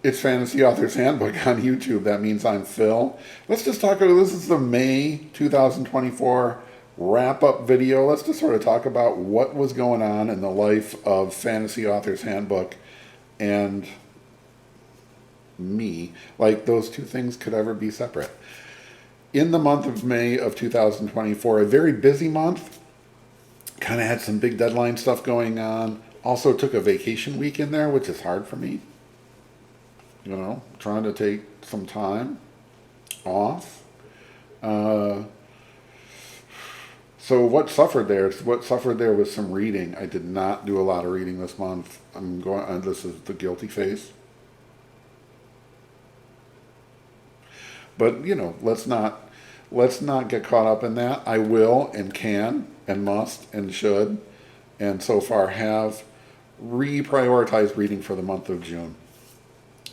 It's Fantasy Author's Handbook on YouTube. That means I'm Phil. Let's just talk about this is the May 2024 wrap up video. Let's just sort of talk about what was going on in the life of Fantasy Author's Handbook and me. Like those two things could ever be separate. In the month of May of 2024, a very busy month, kind of had some big deadline stuff going on. Also took a vacation week in there, which is hard for me. You know, trying to take some time off. So what suffered there? What suffered there was some reading. I did not do a lot of reading this month. I'm going. This is the guilty face. But you know, let's not get caught up in that. I will and can and must and should, and so far have reprioritized reading for the month of June.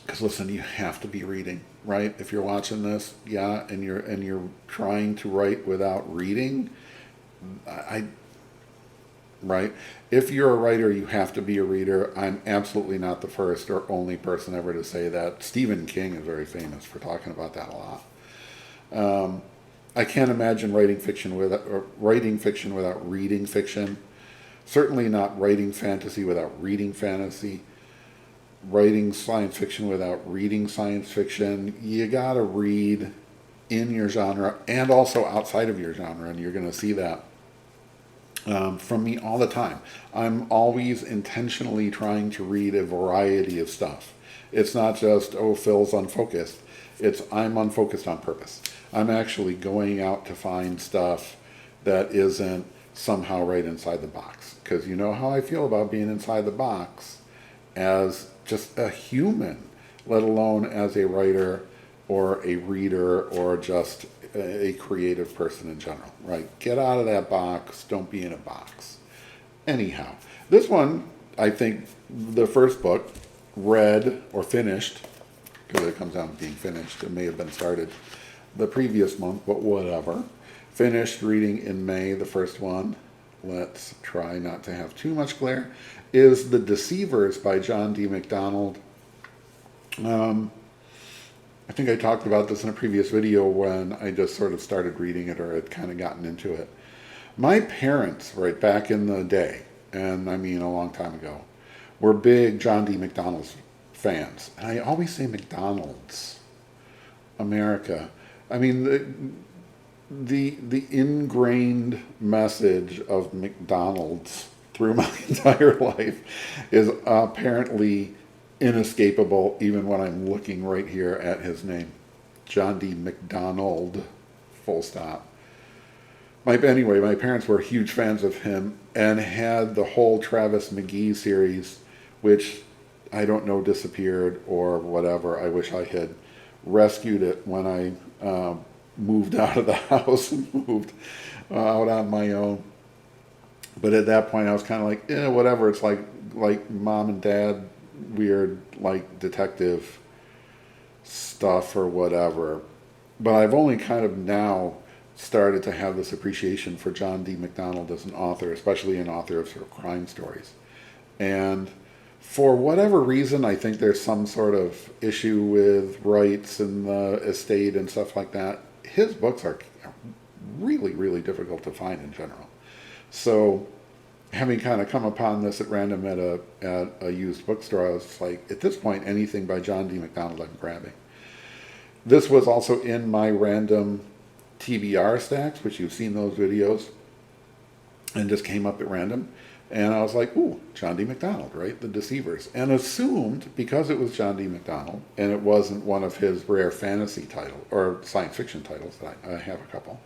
Because listen, you have to be reading, right? If you're watching this, yeah, and you're trying to write without reading, I right? If you're a writer, you have to be a reader. I'm absolutely not the first or only person ever to say that. Stephen King is very famous for talking about that a lot. I can't imagine writing fiction without reading fiction. Certainly not writing fantasy without reading fantasy. Writing science fiction without reading science fiction. You gotta read in your genre and also outside of your genre, and you're gonna see that from me all the time. I'm always intentionally trying to read a variety of stuff. It's not just, oh, Phil's unfocused. It's I'm unfocused on purpose. I'm actually going out to find stuff that isn't somehow right inside the box. Because you know how I feel about being inside the box as just a human, let alone as a writer or a reader or just a creative person in general, right? Get out of that box. Don't be in a box. Anyhow, this one, I think the first book, read or finished, because it comes down to being finished. It may have been started the previous month, but whatever. Finished reading in May, the first one. Let's try not to have too much glare. Is The Deceivers by John D. MacDonald. I think I talked about this in a previous video when I just sort of started reading it or had kind of gotten into it. My parents, right back in the day, and I mean a long time ago, were big John D. MacDonald's fans. And I always say McDonald's, America. I mean, the ingrained message of McDonald's through my entire life is apparently inescapable even when I'm looking right here at his name. John D. MacDonald, full stop. Anyway, my parents were huge fans of him and had the whole Travis McGee series, which I don't know disappeared or whatever. I wish I had rescued it when I moved out of the house and moved out on my own. But at that point, I was kind of like, whatever. It's like mom and dad weird like detective stuff or whatever. But I've only kind of now started to have this appreciation for John D. MacDonald as an author, especially an author of sort of crime stories. And for whatever reason, I think there's some sort of issue with rights and the estate and stuff like that. His books are really, really difficult to find in general. So having kind of come upon this at random at a used bookstore, I was like, at this point, anything by John D. MacDonald I'm grabbing. This was also in my random TBR stacks, which you've seen those videos, and just came up at random. And I was like, ooh, John D. MacDonald, right? The Deceivers. And assumed, because it was John D. MacDonald, and it wasn't one of his rare fantasy titles, or science fiction titles, that I have a couple.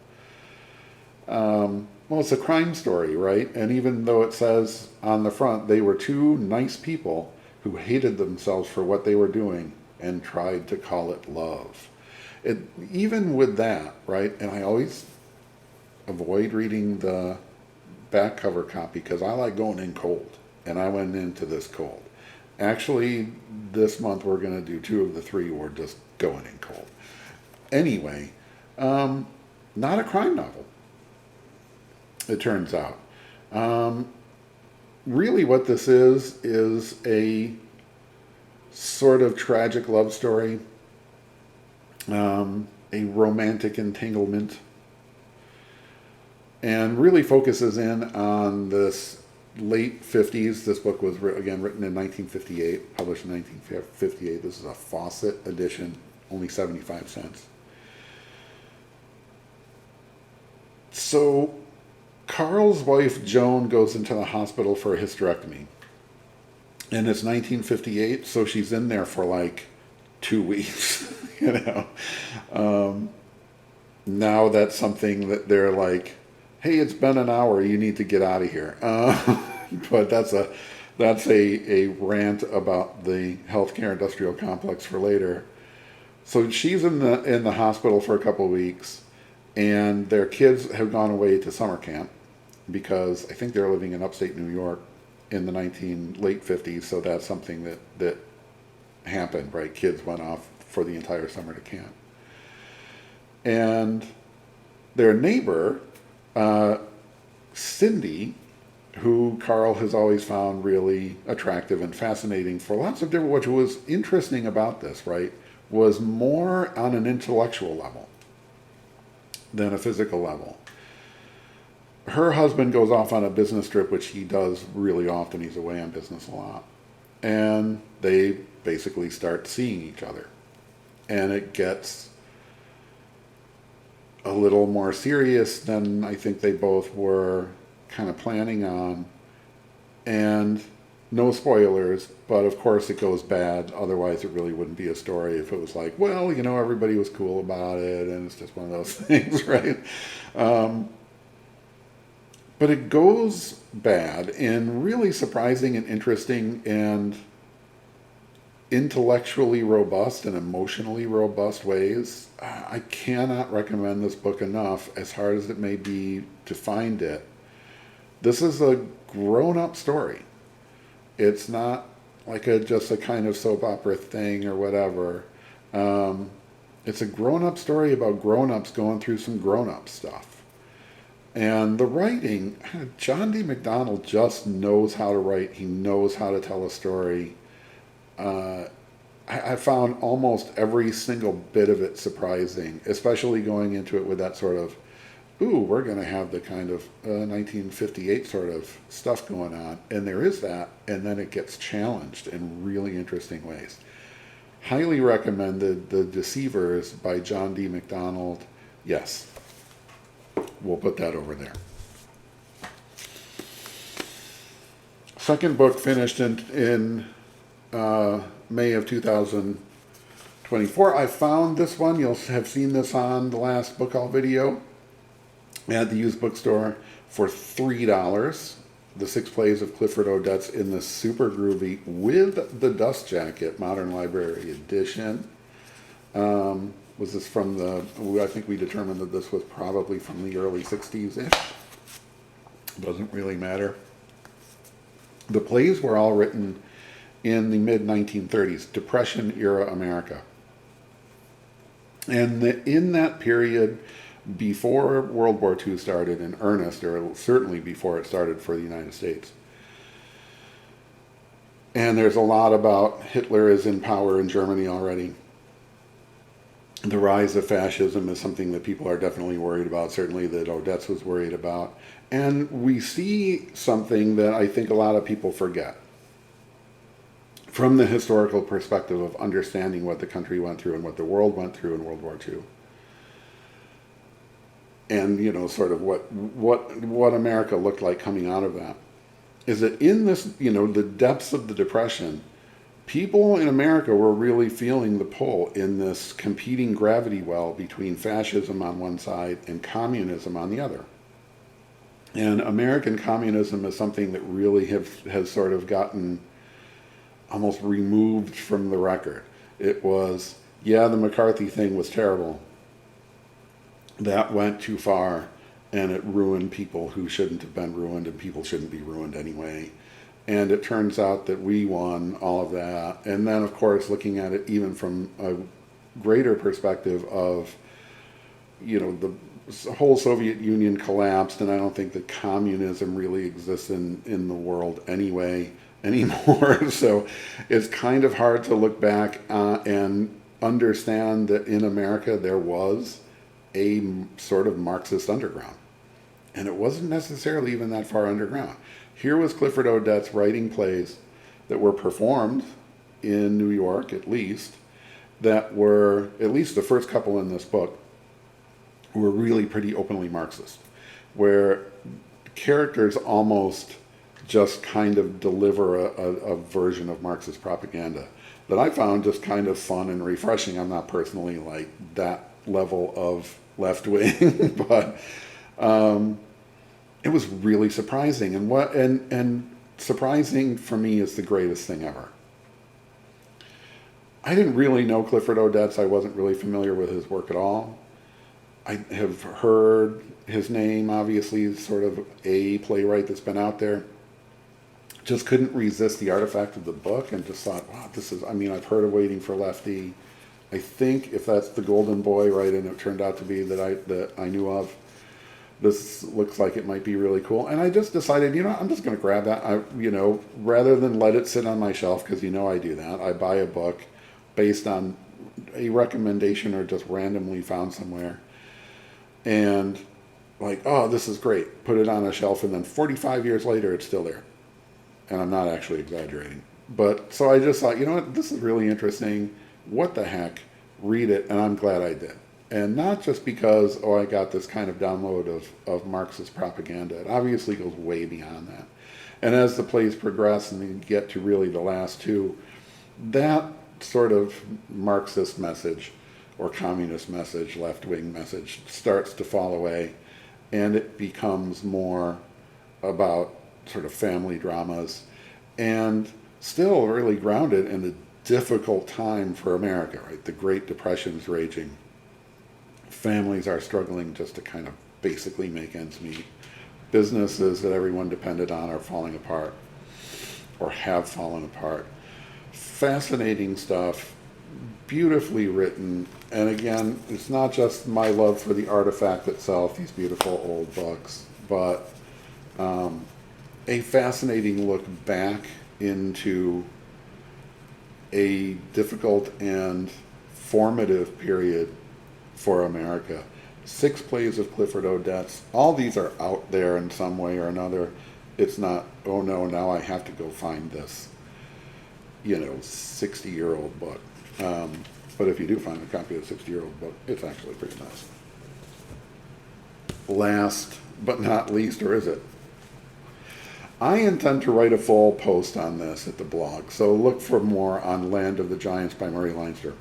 Well, it's a crime story, right? And even though it says on the front, they were two nice people who hated themselves for what they were doing and tried to call it love. Even with that, right? And I always avoid reading the back cover copy because I like going in cold. And I went into this cold. Actually, this month we're going to do 2 of the 3 we're just going in cold. Anyway, not a crime novel, it turns out. Really what this is a sort of tragic love story, a romantic entanglement, and really focuses in on this late 50s. This book was, again, written in 1958, published in 1958. This is a Fawcett edition, only 75 cents. So Carl's wife, Joan, goes into the hospital for a hysterectomy. And it's 1958, so she's in there for like 2 weeks, you know. Now that's something that they're like, hey, it's been an hour, you need to get out of here. But that's a rant about the healthcare industrial complex for later. So she's in the hospital for a couple of weeks, and their kids have gone away to summer camp because I think they're living in upstate New York in the late 50s. So that's something that happened, right? Kids went off for the entire summer to camp. And their neighbor, Cindy, who Carl has always found really attractive and fascinating for lots of different, what was interesting about this, right, was more on an intellectual level than a physical level. Her husband goes off on a business trip, which he does really often. He's away on business a lot. And they basically start seeing each other. And it gets a little more serious than I think they both were kind of planning on. And no spoilers, but of course it goes bad. Otherwise it really wouldn't be a story if it was like, well, you know, everybody was cool about it and it's just one of those things, right? But it goes bad in really surprising and interesting and intellectually robust and emotionally robust ways. I cannot recommend this book enough, as hard as it may be to find it. This is a grown-up story. It's not like just a kind of soap opera thing or whatever. It's a grown-up story about grown-ups going through some grown-up stuff. And the writing, John D. MacDonald just knows how to write. He knows how to tell a story. I found almost every single bit of it surprising, especially going into it with that sort of, ooh, we're going to have the kind of 1958 sort of stuff going on. And there is that, and then it gets challenged in really interesting ways. Highly recommended. The Deceivers by John D. MacDonald. Yes. We'll put that over there. Second book finished in May of 2024. I found this one. You'll have seen this on the last book haul video at the used bookstore for $3. The 6 Plays of Clifford Odets in the super groovy with the dust jacket Modern Library edition. Was this from I think we determined that this was probably from the early 60s-ish. Doesn't really matter. The plays were all written in the mid-1930s, Depression-era America. And in that period, before World War II started in earnest, or certainly before it started for the United States. And there's a lot about Hitler is in power in Germany already. The rise of fascism is something that people are definitely worried about, certainly that Odets was worried about. And we see something that I think a lot of people forget from the historical perspective of understanding what the country went through and what the world went through in World War II. And, you know, sort of what America looked like coming out of that. Is that in this, you know, the depths of the Depression, people in America were really feeling the pull in this competing gravity well between fascism on one side and communism on the other. And American communism is something that really has sort of gotten almost removed from the record. It was, yeah, the McCarthy thing was terrible. That went too far, and it ruined people who shouldn't have been ruined, and people shouldn't be ruined anyway. And it turns out that we won all of that. And then, of course, looking at it even from a greater perspective of, you know, the whole Soviet Union collapsed, and I don't think that communism really exists in the world anyway. anymore. So it's kind of hard to look back and understand that in America there was a sort of Marxist underground. And it wasn't necessarily even that far underground. Here was Clifford Odets writing plays that were performed in New York, at least, that were, at least the first couple in this book, were really pretty openly Marxist, where characters almost just kind of deliver a version of Marxist propaganda that I found just kind of fun and refreshing. I'm not personally like that level of left wing, but it was really surprising. And surprising for me is the greatest thing ever. I didn't really know Clifford Odets. I wasn't really familiar with his work at all. I have heard his name, obviously, sort of a playwright that's been out there. Just couldn't resist the artifact of the book and just thought, wow, this is, I mean, I've heard of Waiting for Lefty. I think if that's the Golden Boy, right, and it turned out to be that I knew of, this looks like it might be really cool. And I just decided, I'm just going to grab that. Rather than let it sit on my shelf, because I do that. I buy a book based on a recommendation or just randomly found somewhere. And like, oh, this is great. Put it on a shelf, and then 45 years later, it's still there. And I'm not actually exaggerating. But so I just thought, this is really interesting. What the heck? Read it, and I'm glad I did. And not just because, I got this kind of download of Marxist propaganda. It obviously goes way beyond that. And as the plays progress and you get to really the last two, that sort of Marxist message or communist message, left-wing message, starts to fall away, and it becomes more about sort of family dramas, and still really grounded in a difficult time for America, right? The Great Depression's raging. Families are struggling just to kind of basically make ends meet. Businesses that everyone depended on are falling apart, or have fallen apart. Fascinating stuff, beautifully written, and again, it's not just my love for the artifact itself, these beautiful old books, but a fascinating look back into a difficult and formative period for America. 6 plays of Clifford Odets. All these are out there in some way or another. It's not, oh no, now I have to go find this, 60-year-old book. But if you do find a copy of the 60-year-old book, it's actually pretty nice. Last but not least, or is it? I intend to write a full post on this at the blog, so look for more on Land of the Giants by Murray Leinster.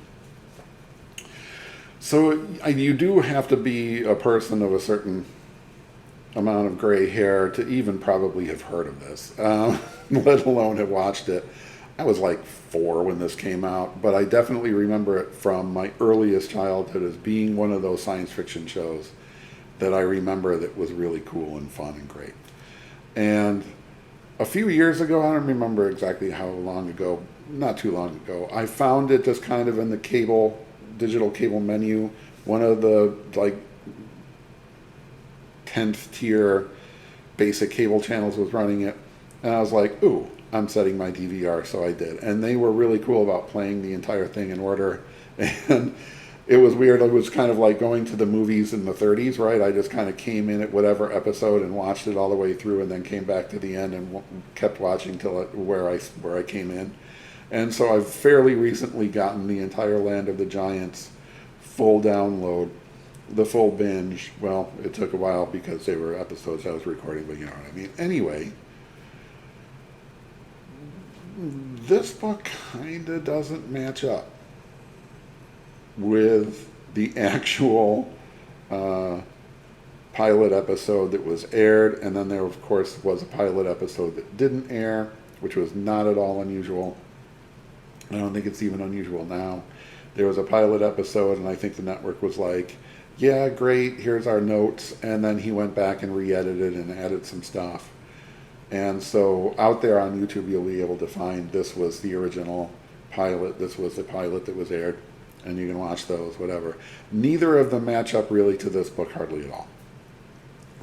So you do have to be a person of a certain amount of gray hair to even probably have heard of this, let alone have watched it. I was like 4 when this came out, but I definitely remember it from my earliest childhood as being one of those science fiction shows that I remember that was really cool and fun and great. And a few years ago, I don't remember exactly how long ago, not too long ago, I found it just kind of in the digital cable menu. One of the 10th tier basic cable channels was running it. And I was like, ooh, I'm setting my DVR, so I did. And they were really cool about playing the entire thing in order. And it was weird. It was kind of like going to the movies in the 30s, right? I just kind of came in at whatever episode and watched it all the way through, and then came back to the end and kept watching till where I came in. And so I've fairly recently gotten the entire Land of the Giants full download, the full binge. Well, it took a while because they were episodes I was recording, but you know what I mean. Anyway, this book kind of doesn't match up with the actual pilot episode that was aired, and then there of course was a pilot episode that didn't air, which was not at all unusual. I don't think it's even unusual now. There was a pilot episode, and I think the network was like, yeah, great, here's our notes, and then he went back and re-edited and added some stuff. And so out there on YouTube you'll be able to find this was the original pilot, this was the pilot that was aired, and you can watch those, whatever. Neither of them match up really to this book hardly at all.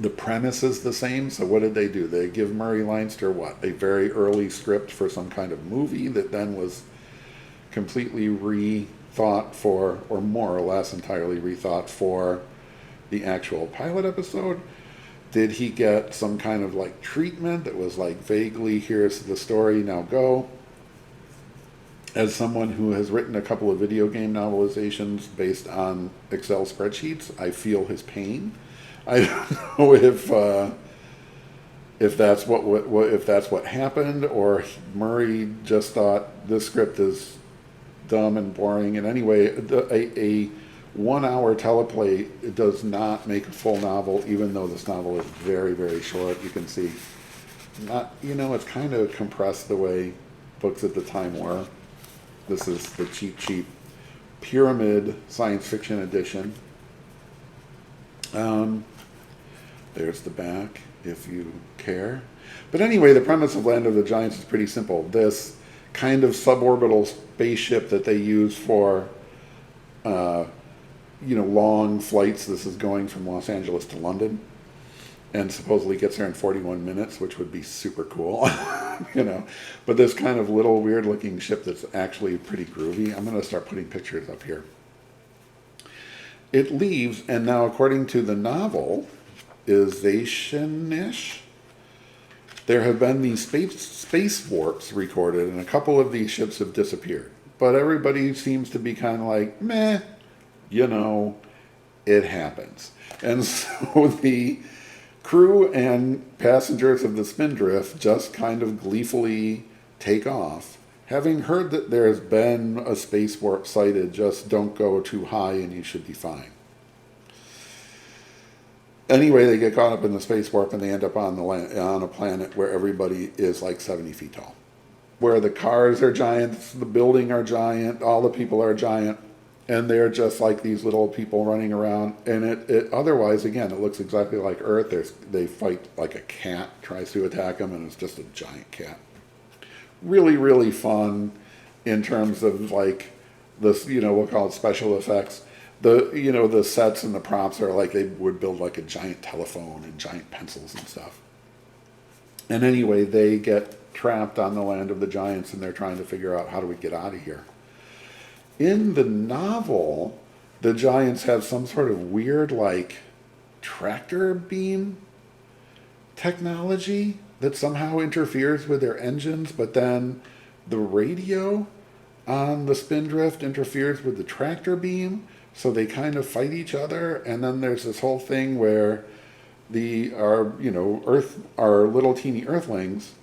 The premise is the same. So what did they do? They give Murray Leinster what? A very early script for some kind of movie that then was completely rethought for, or more or less entirely rethought for the actual pilot episode. Did he get some kind of like treatment that was like vaguely, here's the story, now go? As someone who has written a couple of video game novelizations based on Excel spreadsheets, I feel his pain. I don't know if that's what happened, or Murray just thought this script is dumb and boring. And anyway, a 1 hour teleplay does not make a full novel, even though this novel is very, very short. You can see, it's kind of compressed the way books at the time were. This is the cheap Pyramid science fiction edition. There's the back, if you care. But anyway, the premise of Land of the Giants is pretty simple. This kind of suborbital spaceship that they use for, long flights. This is going from Los Angeles to London, and supposedly gets there in 41 minutes, which would be super cool, But this kind of little weird-looking ship that's actually pretty groovy. I'm going to start putting pictures up here. It leaves, and now according to the novel, Ization-ish, there have been these space warps recorded, and a couple of these ships have disappeared. But everybody seems to be kind of like, meh, it happens. And so the crew and passengers of the Spindrift just kind of gleefully take off. Having heard that there's been a space warp sighted, just don't go too high and you should be fine. Anyway, they get caught up in the space warp and they end up on a planet where everybody is like 70 feet tall. Where the cars are giants, the building are giant, all the people are giant, and they're just like these little people running around. And it otherwise, again, it looks exactly like Earth. They fight like a cat tries to attack them, and it's just a giant cat. Really, really fun in terms of like this, we'll call it special effects. The sets and the props are like they would build like a giant telephone and giant pencils and stuff. And anyway, they get trapped on the Land of the Giants, and they're trying to figure out, how do we get out of here? In the novel, the Giants have some sort of weird like tractor beam technology that somehow interferes with their engines, but then the radio on the Spindrift interferes with the tractor beam, so they kind of fight each other. And then there's this whole thing where our little teeny Earthlings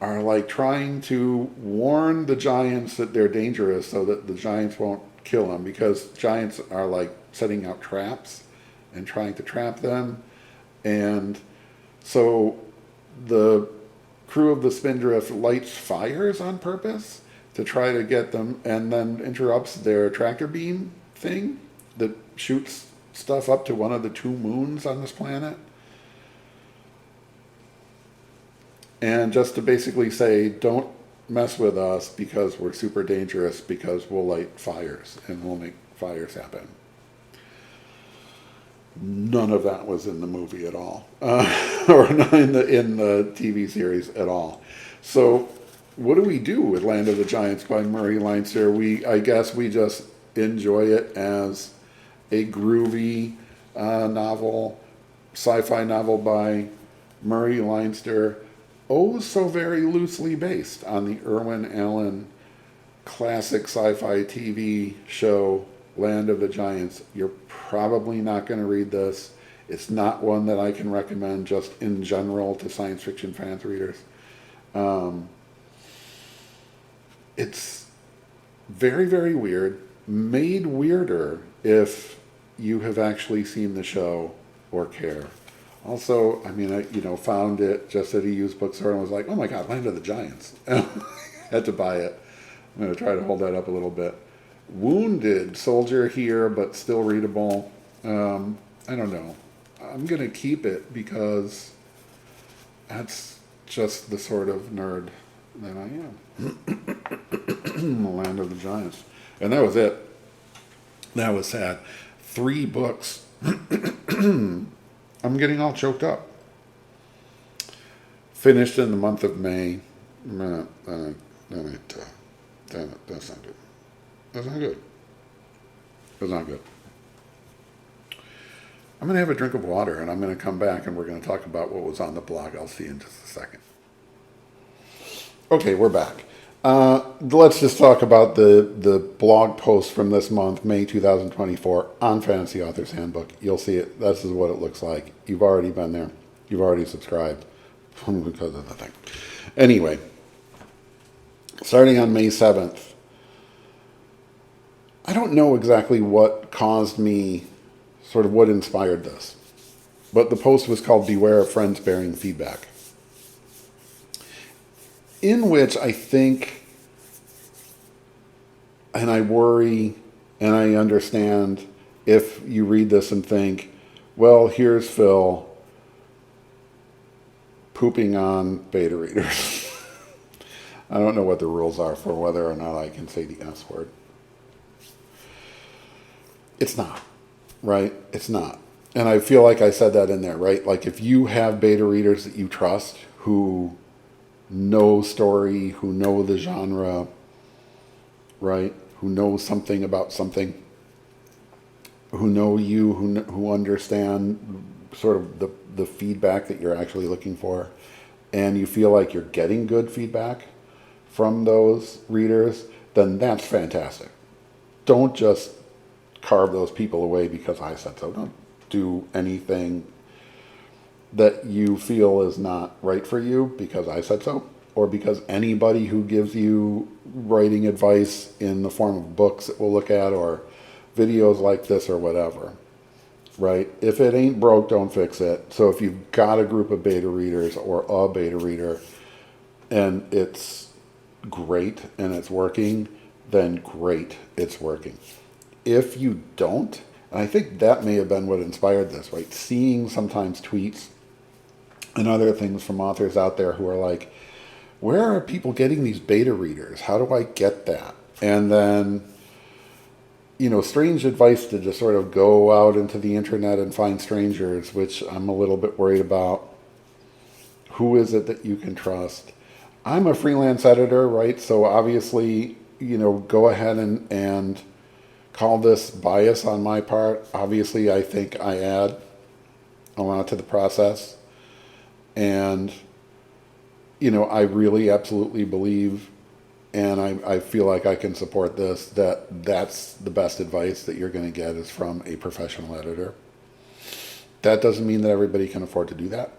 are like trying to warn the Giants that they're dangerous so that the Giants won't kill them, because Giants are like setting out traps and trying to trap them. And so the crew of the Spindrift lights fires on purpose to try to get them, and then interrupts their tractor beam thing that shoots stuff up to one of the 2 moons on this planet. And just to basically say, don't mess with us because we're super dangerous, because we'll light fires and we'll make fires happen. None of that was in the movie at all, or in the TV series at all. So what do we do with Land of the Giants by Murray Leinster? I guess we just enjoy it as a groovy novel, sci-fi novel by Murray Leinster, oh so very loosely based on the Irwin Allen classic sci-fi TV show Land of the Giants. You're probably not going to read this. It's not one that I can recommend just in general to science fiction fans readers. It's very, very weird, made weirder if you have actually seen the show or care. Also, I found it just at a used bookstore and was like, oh my God, Land of the Giants. Had to buy it. I'm going to try to hold that up a little bit. Wounded Soldier here, but still readable. I don't know. I'm going to keep it because that's just the sort of nerd that I am. Land of the Giants. And that was it. That was sad. 3 books I'm getting all choked up. Finished in the month of May. That's not good. That's not good. That's not good. I'm going to have a drink of water, and I'm going to come back, and we're going to talk about what was on the blog. I'll see you in just a second. Okay, we're back. Let's just talk about the blog post from this month, May 2024, on Fantasy Authors Handbook. You'll see it. This is what it looks like. You've already been there. You've already subscribed because of the thing. Anyway, starting on May 7th, I don't know exactly what caused me, sort of what inspired this, but the post was called Beware of Friends Bearing Feedback, in which I think, and I worry, and I understand if you read this and think, well, here's Phil pooping on beta readers. I don't know what the rules are for whether or not I can say the S word. It's not, right? It's not. And I feel like I said that in there, right? Like if you have beta readers that you trust who know story, who know the genre, right? Who know something about something, who know you, who understand sort of the feedback that you're actually looking for, and you feel like you're getting good feedback from those readers, then that's fantastic. Don't just carve those people away because I said so. Don't do anything that you feel is not right for you because I said so, or because anybody who gives you writing advice in the form of books that we'll look at or videos like this or whatever, right? If it ain't broke, don't fix it. So if you've got a group of beta readers or a beta reader and it's great and it's working, then great, it's working. If you don't, and I think that may have been what inspired this, right? Seeing sometimes tweets and other things from authors out there who are like, where are people getting these beta readers? How do I get that? And then, you know, strange advice to just sort of go out into the internet and find strangers, which I'm a little bit worried about. Who is it that you can trust? I'm a freelance editor, right? So obviously, you know, go ahead and call this bias on my part. Obviously, I think I add a lot to the process. And, you know, I really absolutely believe, and I feel like I can support this, that's the best advice that you're going to get is from a professional editor. That doesn't mean that everybody can afford to do that.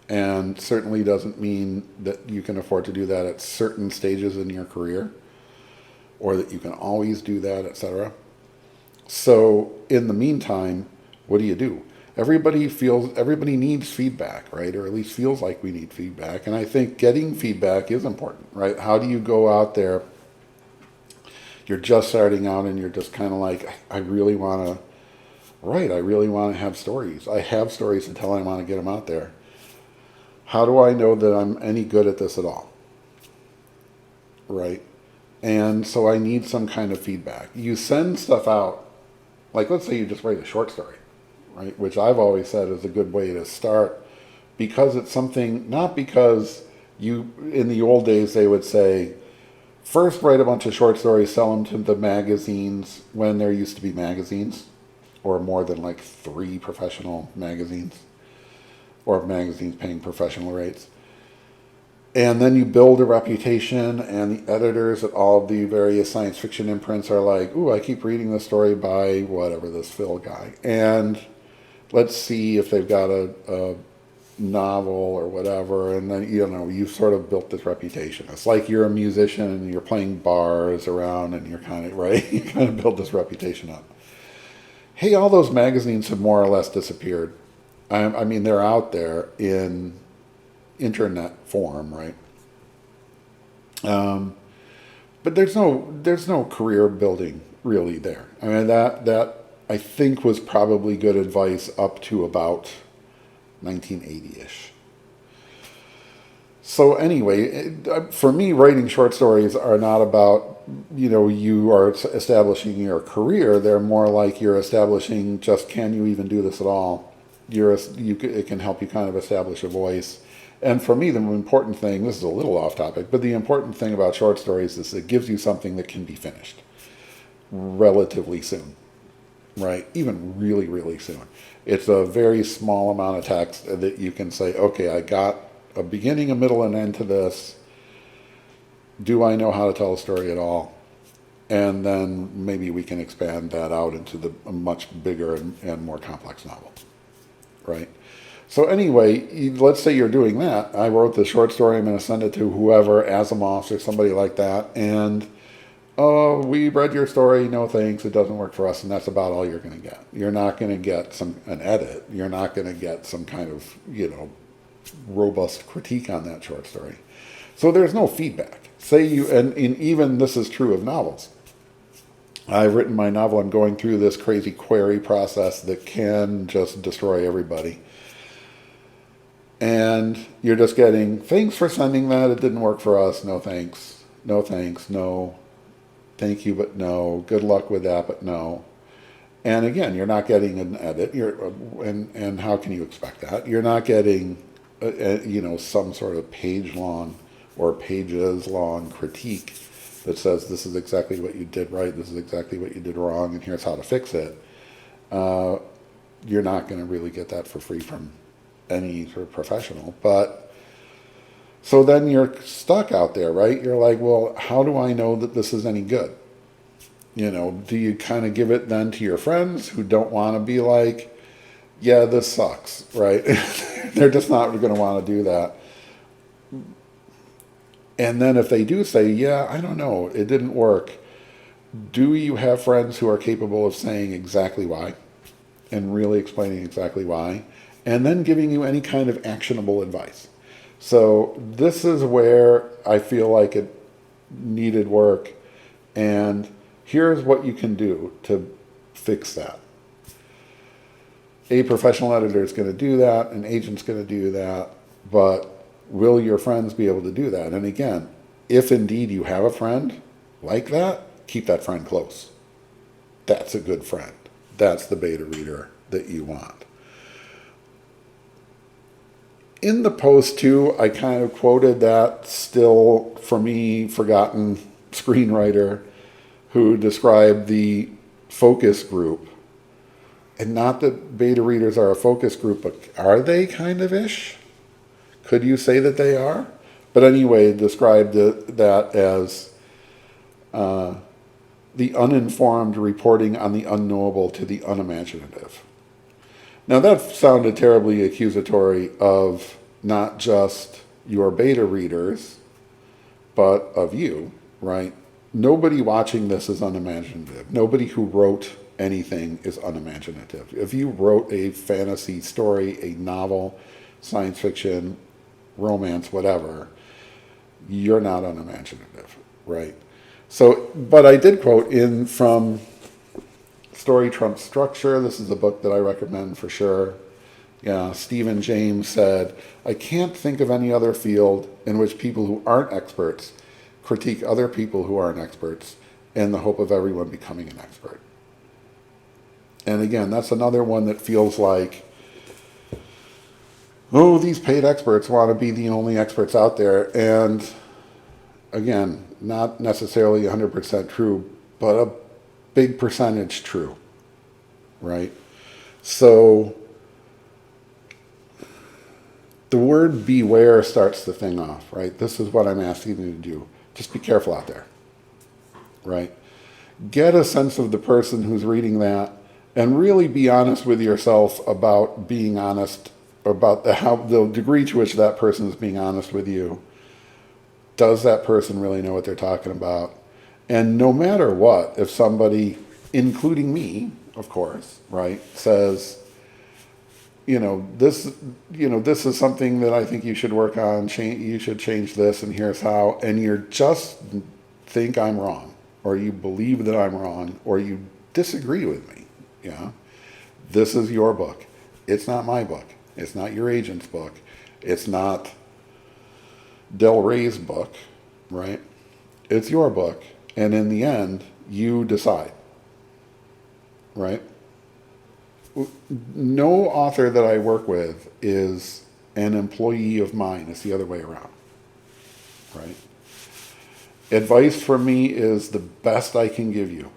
And certainly doesn't mean that you can afford to do that at certain stages in your career, or that you can always do that, etc. So in the meantime, what do? Everybody needs feedback, right? Or at least feels like we need feedback. And I think getting feedback is important, right? How do you go out there? You're just starting out and you're just kind of like, I really want to have stories. I have stories to tell, I want to get them out there. How do I know that I'm any good at this at all? Right? And so I need some kind of feedback. You send stuff out, like let's say you just write a short story, right? Which I've always said is a good way to start, because it's something, not because in the old days they would say, first write a bunch of short stories, sell them to the magazines when there used to be magazines, or more than like 3 professional magazines, or magazines paying professional rates. And then you build a reputation, and the editors at all of the various science fiction imprints are like, ooh, I keep reading this story by whatever, this Phil guy. And let's see if they've got a novel or whatever. And then, you know, you've sort of built this reputation. It's like you're a musician and you're playing bars around and you're kind of, right? You kind of build this reputation up. Hey, all those magazines have more or less disappeared. I mean, they're out there in internet form, right? But there's no career building really there. I mean, that I think was probably good advice up to about 1980-ish. So anyway, for me, writing short stories are not about, you know, you are establishing your career. They're more like you're establishing just, can you even do this at all? it can help you kind of establish a voice. And for me, the important thing, this is a little off topic, but the important thing about short stories is it gives you something that can be finished relatively soon, right? Even really, really soon. It's a very small amount of text that you can say, okay, I got a beginning, a middle, and end to this. Do I know how to tell a story at all? And then maybe we can expand that out into a much bigger and more complex novel, right? So anyway, let's say you're doing that. I wrote the short story. I'm going to send it to whoever, Asimov's or somebody like that. And, oh, we read your story. No thanks. It doesn't work for us. And that's about all you're going to get. You're not going to get an edit. You're not going to get some kind of, robust critique on that short story. So there's no feedback. Say and even this is true of novels. I've written my novel. I'm going through this crazy query process that can just destroy everybody. And you're just getting, thanks for sending that. It didn't work for us. No thanks. No thanks. No. Thank you, but no. Good luck with that, but no. And again, you're not getting an edit. And how can you expect that? You're not getting, some sort of page-long or pages-long critique that says this is exactly what you did right, this is exactly what you did wrong, and here's how to fix it. You're not going to really get that for free from any sort of professional. But so then you're stuck out there, right? You're like, well, how do I know that this is any good? Do you kind of give it then to your friends who don't want to be like, yeah, this sucks, right? They're just not going to want to do that. And then if they do say, yeah, I don't know, it didn't work, do you have friends who are capable of saying exactly why and really explaining exactly why, and then giving you any kind of actionable advice? So this is where I feel like it needed work, and here's what you can do to fix that. A professional editor is going to do that, an agent's going to do that, but will your friends be able to do that? And again, if indeed you have a friend like that, keep that friend close. That's a good friend. That's the beta reader that you want. In the post, too, I kind of quoted that still, for me, forgotten screenwriter who described the focus group. And not that beta readers are a focus group, but are they kind of ish? Could you say that they are? But anyway, described that as the uninformed reporting on the unknowable to the unimaginative. Now that sounded terribly accusatory of not just your beta readers, but of you, right? Nobody watching this is unimaginative. Nobody who wrote anything is unimaginative. If you wrote a fantasy story, a novel, science fiction, romance, whatever, you're not unimaginative, right? So, but I did quote from Story Trumps Structure. This is a book that I recommend for sure. Yeah, Stephen James said, I can't think of any other field in which people who aren't experts critique other people who aren't experts in the hope of everyone becoming an expert. And again, that's another one that feels like, oh, these paid experts want to be the only experts out there. And again, not necessarily 100% true, but a big percentage true, right? So the word beware starts the thing off, right? This is what I'm asking you to do. Just be careful out there, right? Get a sense of the person who's reading that and really be honest with yourself about being honest about the degree to which that person is being honest with you. Does that person really know what they're talking about? And no matter what, if somebody, including me, of course, right, says, this is something that I think you should work on, you should change this, and here's how, and you just think I'm wrong, or you believe that I'm wrong, or you disagree with me, this is your book. It's not my book. It's not your agent's book. It's not Del Rey's book, right? It's your book. And in the end, you decide, right? no author that I work with is an employee of mine. It's the other way around, right? Advice from me is the best I can give you,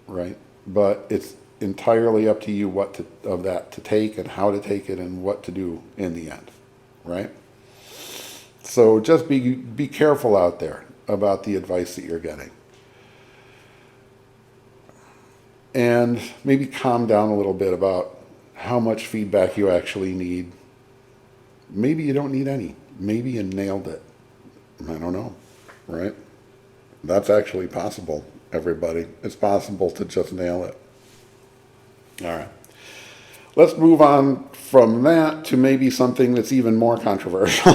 right? But it's entirely up to you of that to take and how to take it and what to do in the end, right? So just be careful out there about the advice that you're getting. And maybe calm down a little bit about how much feedback you actually need. Maybe you don't need any. Maybe you nailed it. I don't know, right? That's actually possible, everybody. It's possible to just nail it. All right. Let's move on from that to maybe something that's even more controversial.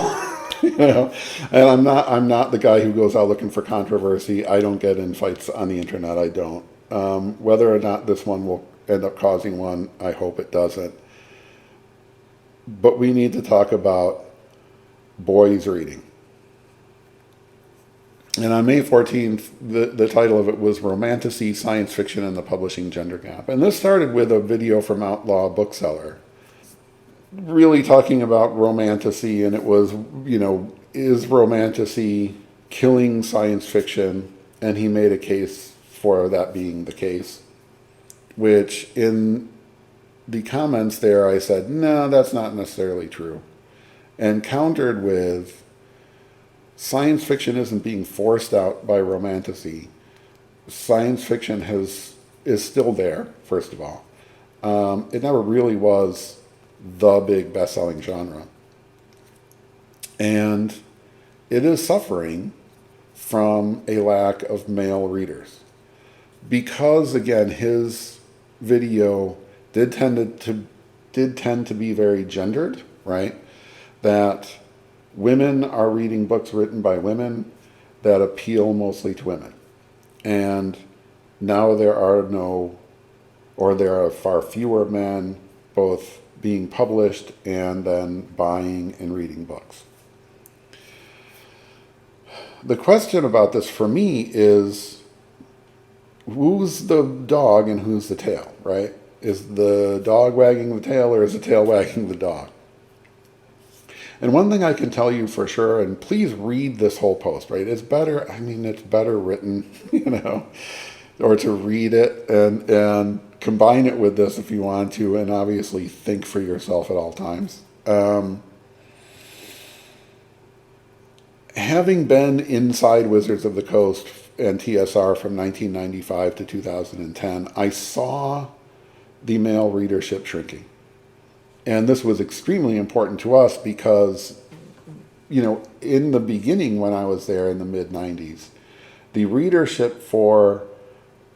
You know, and I'm not the guy who goes out looking for controversy. I don't get in fights on the internet. I don't. Whether or not this one will end up causing one, I hope it doesn't. But we need to talk about boys reading. And on May 14th, the title of it was Romantasy, Science Fiction and the Publishing Gender Gap. And this started with a video from Outlaw Bookseller, really talking about romantasy, and it was, is romantasy killing science fiction? And he made a case for that being the case, which in the comments there I said, no, that's not necessarily true. And countered with, science fiction isn't being forced out by romantasy. Science fiction is still there, first of all. It never really was the big best-selling genre. And it is suffering from a lack of male readers. Because, again, his video did tend to be very gendered, right? That women are reading books written by women that appeal mostly to women. And now there are far fewer men both being published and then buying and reading books. The question about this for me is, who's the dog and who's the tail, right? Is the dog wagging the tail or is the tail wagging the dog? And one thing I can tell you for sure, and please read this whole post, right? It's better written, or to read it and combine it with this if you want to, and obviously think for yourself at all times. Having been inside Wizards of the Coast and TSR from 1995 to 2010, I saw the male readership shrinking. And this was extremely important to us because, in the beginning when I was there in the mid-90s, the readership for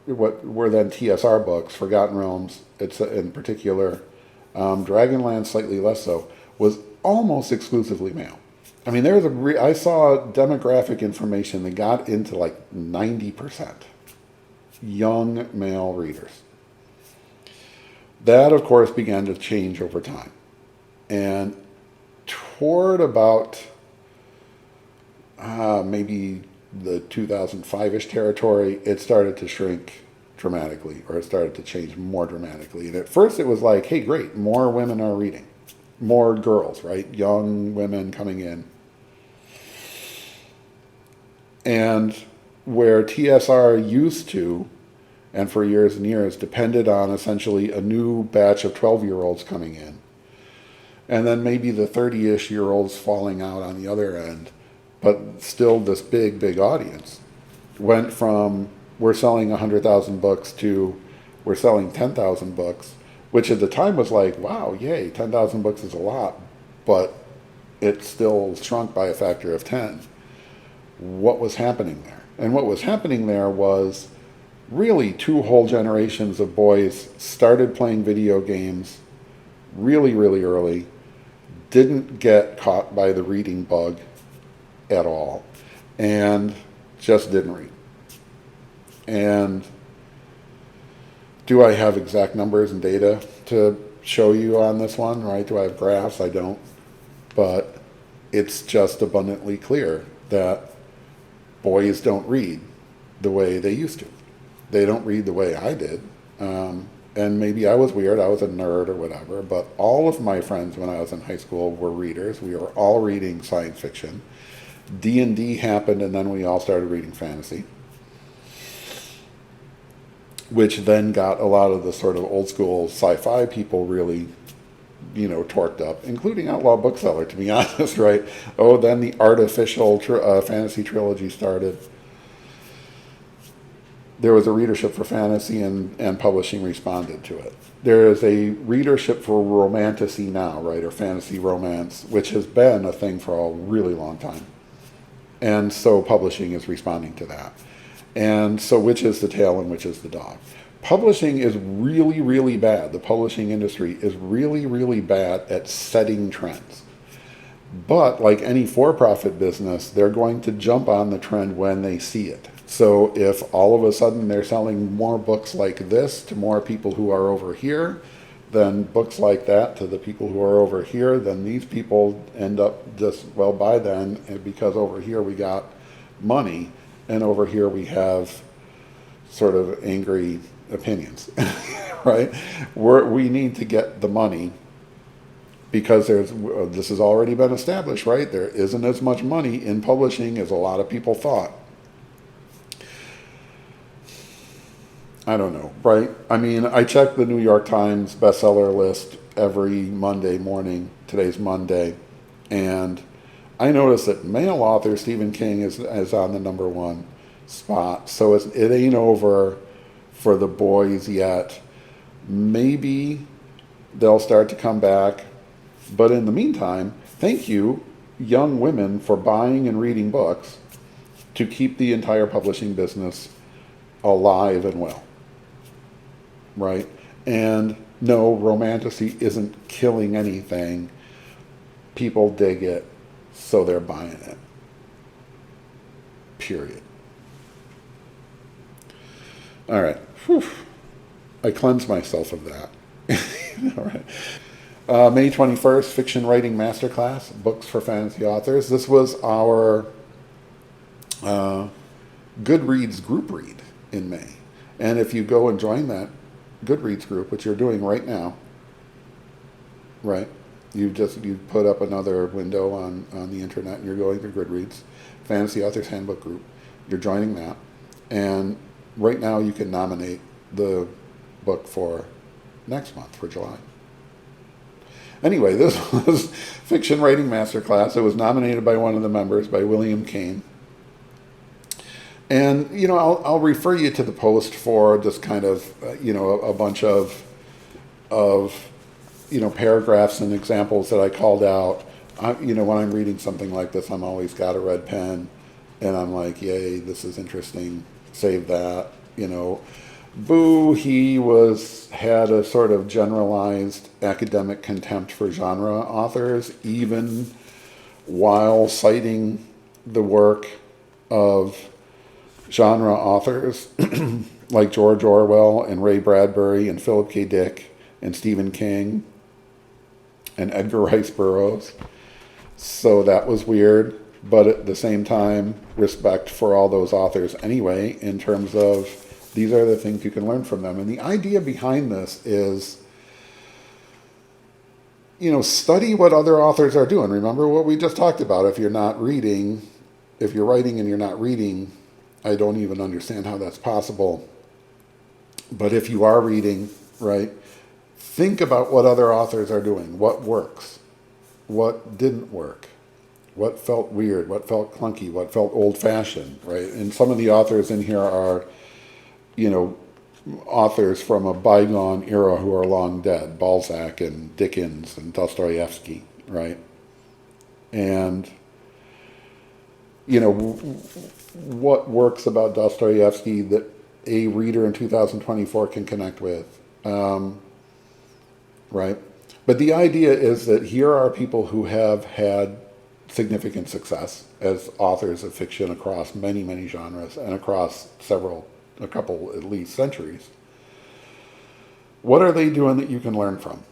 what were then TSR books, Forgotten Realms in particular, Dragonlance slightly less so, was almost exclusively male. I mean, I saw demographic information that got into like 90% young male readers. That, of course, began to change over time. And toward about maybe the 2005-ish territory, it started to shrink dramatically, or it started to change more dramatically. And at first it was like, hey, great, more women are reading. More girls, right? Young women coming in. And where TSR used to, and for years and years, depended on essentially a new batch of 12-year-olds coming in. And then maybe the 30-ish-year-olds falling out on the other end. But still this big, big audience. Went from, we're selling 100,000 books to, we're selling 10,000 books. Which at the time was like, wow, yay, 10,000 books is a lot. But it still shrunk by a factor of 10. What was happening there? And what was happening there was, really, 2 whole generations of boys started playing video games really, really early, didn't get caught by the reading bug at all, and just didn't read. And do I have exact numbers and data to show you on this one, right? Do I have graphs? I don't. But it's just abundantly clear that boys don't read the way they used to. They don't read the way I did. and maybe I was weird, I was a nerd or whatever, but all of my friends when I was in high school were readers. We were all reading science fiction. D&D happened, and then we all started reading fantasy, which then got a lot of the sort of old school sci-fi people really, torqued up, including Outlaw Bookseller, to be honest, right? Oh, then the artificial fantasy trilogy started. There was a readership for fantasy, and publishing responded to it. There is a readership for romantasy now, right, or fantasy romance, which has been a thing for a really long time. And so publishing is responding to that. And so which is the tail and which is the dog? Publishing is really, really bad. The publishing industry is really, really bad at setting trends. But like any for-profit business, they're going to jump on the trend when they see it. So if all of a sudden they're selling more books like this to more people who are over here, then books like that to the people who are over here, then these people end up just, well, by then, because over here we got money, and over here we have sort of angry opinions, right? We need to get the money because this has already been established, right? There isn't as much money in publishing as a lot of people thought. I don't know, right? I mean, I check the New York Times bestseller list every Monday morning. Today's Monday. And I notice that male author Stephen King is on the number one spot. So it ain't over for the boys yet. Maybe they'll start to come back. But in the meantime, thank you, young women, for buying and reading books to keep the entire publishing business alive and well. Right? And no, Romantasy isn't killing anything. People dig it, so they're buying it. Period. All right. Whew. I cleansed myself of that. All right. May 21st, Fiction Writing Masterclass, Books for Fantasy Authors. This was our Goodreads group read in May. And if you go and join that Goodreads group, which you're doing right now, right? You put up another window on the internet and you're going to Goodreads, Fantasy Authors Handbook Group. You're joining that. And right now you can nominate the book for next month, for July. Anyway, this was Fiction Writing Masterclass. It was nominated by one of the members, by William Kane. And, I'll refer you to the post for just kind of, a bunch of paragraphs and examples that I called out. When I'm reading something like this, I'm always got a red pen, and I'm like, yay, this is interesting, save that, Boo, he had a sort of generalized academic contempt for genre authors, even while citing the work of genre authors like George Orwell and Ray Bradbury and Philip K. Dick and Stephen King and Edgar Rice Burroughs. So that was weird, but at the same time, respect for all those authors anyway, in terms of these are the things you can learn from them. And the idea behind this is, study what other authors are doing. Remember what we just talked about. If you're writing and you're not reading, I don't even understand how that's possible. But if you are reading, right, think about what other authors are doing. What works? What didn't work? What felt weird? What felt clunky? What felt old-fashioned, right? And some of the authors in here are, authors from a bygone era who are long dead. Balzac and Dickens and Dostoevsky, right? And what works about Dostoevsky that a reader in 2024 can connect with, right? But the idea is that here are people who have had significant success as authors of fiction across many, many genres and across a couple at least centuries. What are they doing that you can learn from?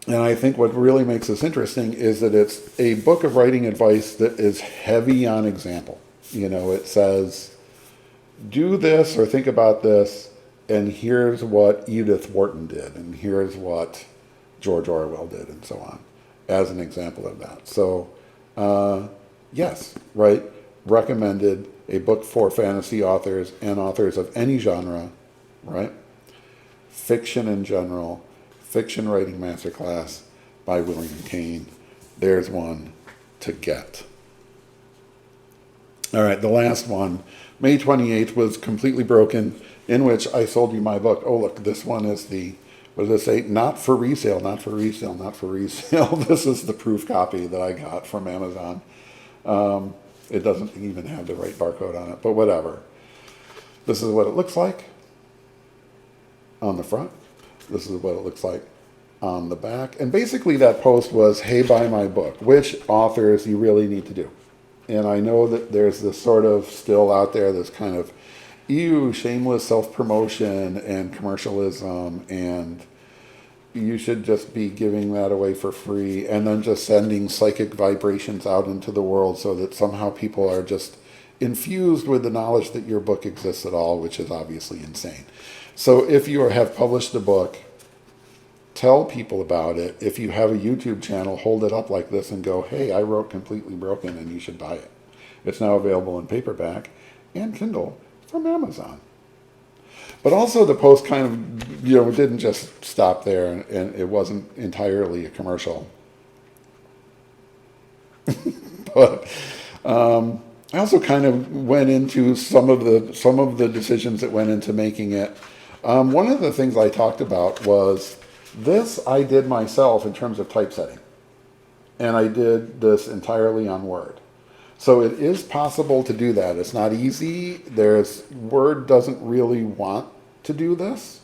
And I think what really makes this interesting is that it's a book of writing advice that is heavy on example. It says, do this or think about this and here's what Edith Wharton did, and here's what George Orwell did, and so on, as an example of that. So, yes, right, recommended a book for fantasy authors and authors of any genre, right? Fiction in general, Fiction Writing Masterclass by William Kane. There's one to get. All right, the last one, May 28th, was Completely Broken, in which I sold you my book. Oh, look, this one is the, what does it say? Not for resale, not for resale, not for resale. This is the proof copy that I got from Amazon. It doesn't even have the right barcode on it, but whatever. This is what it looks like on the front. This is what it looks like on the back. And basically that post was, hey, buy my book, which authors you really need to do. And I know that there's this sort of still out there, this kind of, ew, shameless self-promotion and commercialism, and you should just be giving that away for free and then just sending psychic vibrations out into the world so that somehow people are just infused with the knowledge that your book exists at all, which is obviously insane. So if you have published a book, tell people about it. If you have a YouTube channel, hold it up like this and go, hey, I wrote Completely Broken and you should buy it. It's now available in paperback and Kindle from Amazon. But also the post kind of, didn't just stop there, and it wasn't entirely a commercial. But I also kind of went into some of the decisions that went into making it. One of the things I talked about was this I did myself in terms of typesetting. And I did this entirely on Word. So it is possible to do that. It's not easy. Word doesn't really want to do this.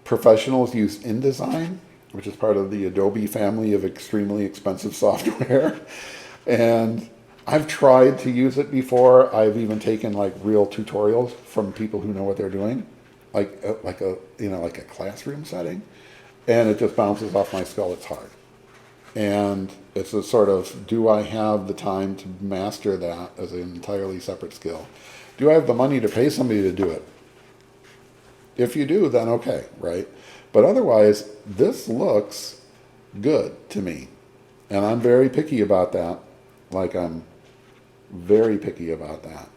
Professionals use InDesign, which is part of the Adobe family of extremely expensive software. And I've tried to use it before. I've even taken like real tutorials from people who know what they're doing, like a classroom setting, and it just bounces off my skull. It's hard. And it's a sort of, do I have the time to master that as an entirely separate skill? Do I have the money to pay somebody to do it? If you do, then okay, right? But otherwise, this looks good to me. And I'm very picky about that. I'm very picky about that.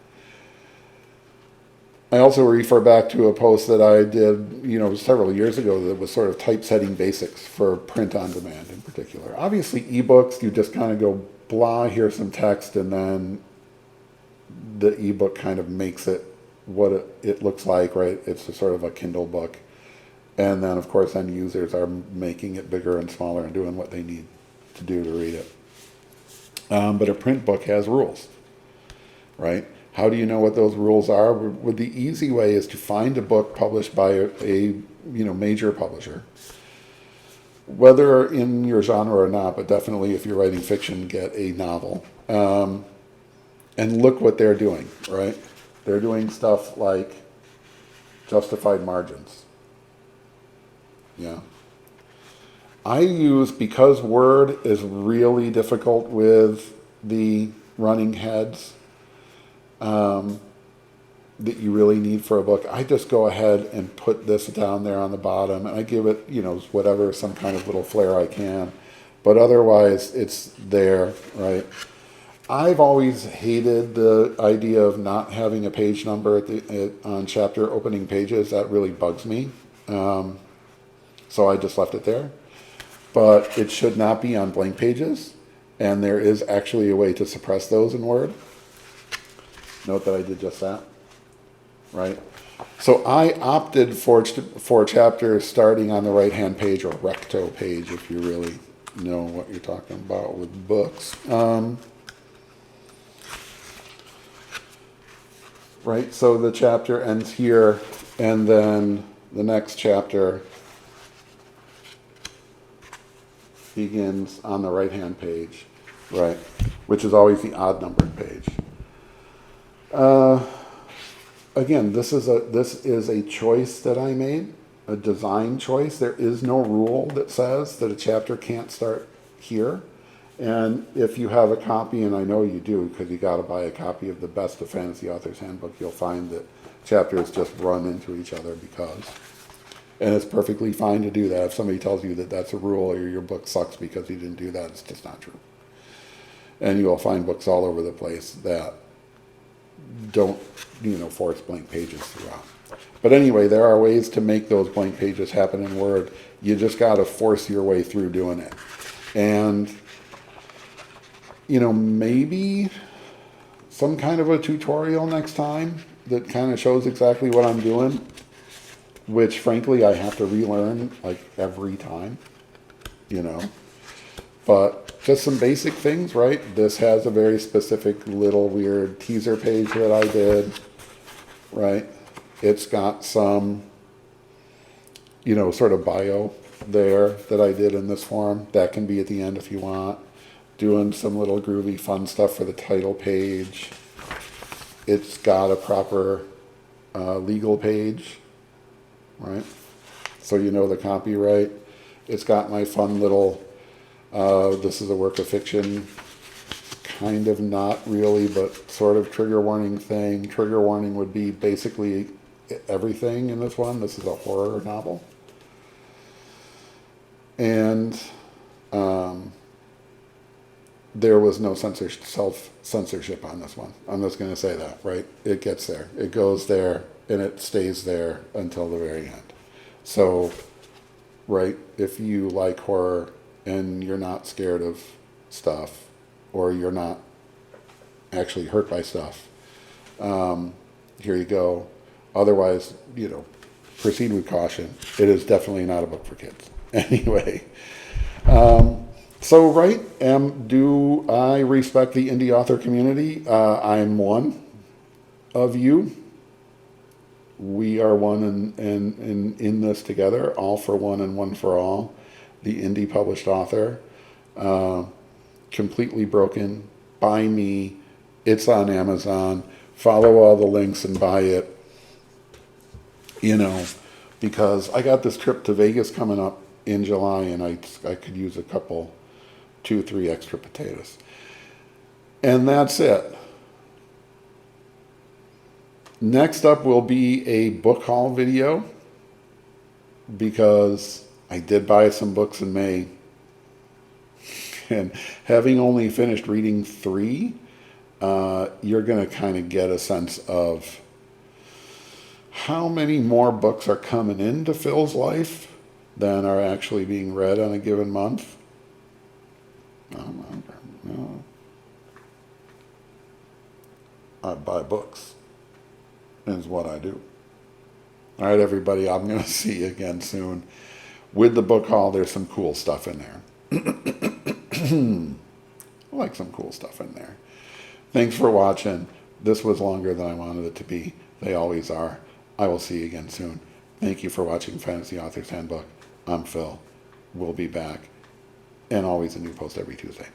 I also refer back to a post that I did, several years ago that was sort of typesetting basics for print on demand in particular. Obviously, ebooks, you just kind of go, blah, here's some text, and then the ebook kind of makes it what it looks like, right? It's a sort of a Kindle book. And then, of course, end users are making it bigger and smaller and doing what they need to do to read it. But a print book has rules, right? How do you know what those rules are? Well, the easy way is to find a book published by a major publisher, whether in your genre or not, but definitely if you're writing fiction, get a novel. And look what they're doing, right? They're doing stuff like justified margins. Yeah. Because Word is really difficult with the running heads, that you really need for a book, I just go ahead and put this down there on the bottom, and I give it, whatever, some kind of little flair I can. But otherwise, it's there, right? I've always hated the idea of not having a page number on chapter opening pages. That really bugs me. So I just left it there. But it should not be on blank pages, and there is actually a way to suppress those in Word. Note that I did just that, right? So I opted for chapters starting on the right-hand page, or recto page, if you really know what you're talking about with books. Right, so the chapter ends here, and then the next chapter begins on the right-hand page, right, which is always the odd-numbered page. Again, this is a choice that I made, a design choice. There is no rule that says that a chapter can't start here. And if you have a copy, and I know you do because you got to buy a copy of the Best of Fantasy Authors Handbook, you'll find that chapters just run into each other because, and it's perfectly fine to do that. If somebody tells you that that's a rule or your book sucks because you didn't do that, it's just not true. And you will find books all over the place that don't, force blank pages throughout. But anyway, there are ways to make those blank pages happen in Word. You just got to force your way through doing it. And, maybe some kind of a tutorial next time that kind of shows exactly what I'm doing, which frankly I have to relearn like every time, But just some basic things, right? This has a very specific little weird teaser page that I did, right? It's got some, sort of bio there that I did in this form. That can be at the end if you want. Doing some little groovy fun stuff for the title page. It's got a proper legal page, right? So the copyright. It's got my fun little, this is a work of fiction, kind of not really, but sort of trigger warning thing. Trigger warning would be basically everything in this one. This is a horror novel. And there was no self-censorship on this one. I'm just going to say that, right? It gets there. It goes there, and it stays there until the very end. So, right, if you like horror and you're not scared of stuff, or you're not actually hurt by stuff, here you go. Otherwise, proceed with caution. It is definitely not a book for kids. Anyway, so right, do I respect the indie author community? I'm one of you. We are one in this together, all for one and one for all. The indie published author, completely broken, by me. It's on Amazon. Follow all the links and buy it. Because I got this trip to Vegas coming up in July, and I could use a couple, 2-3 extra potatoes. And that's it. Next up will be a book haul video, because I did buy some books in May. And having only finished reading 3, you're going to kind of get a sense of how many more books are coming into Phil's life than are actually being read on a given month. No. I buy books, is what I do. All right, everybody, I'm going to see you again soon. With the book haul, there's some cool stuff in there. I like some cool stuff in there. Thanks for watching. This was longer than I wanted it to be. They always are. I will see you again soon. Thank you for watching Fantasy Author's Handbook. I'm Phil. We'll be back. And always a new post every Tuesday.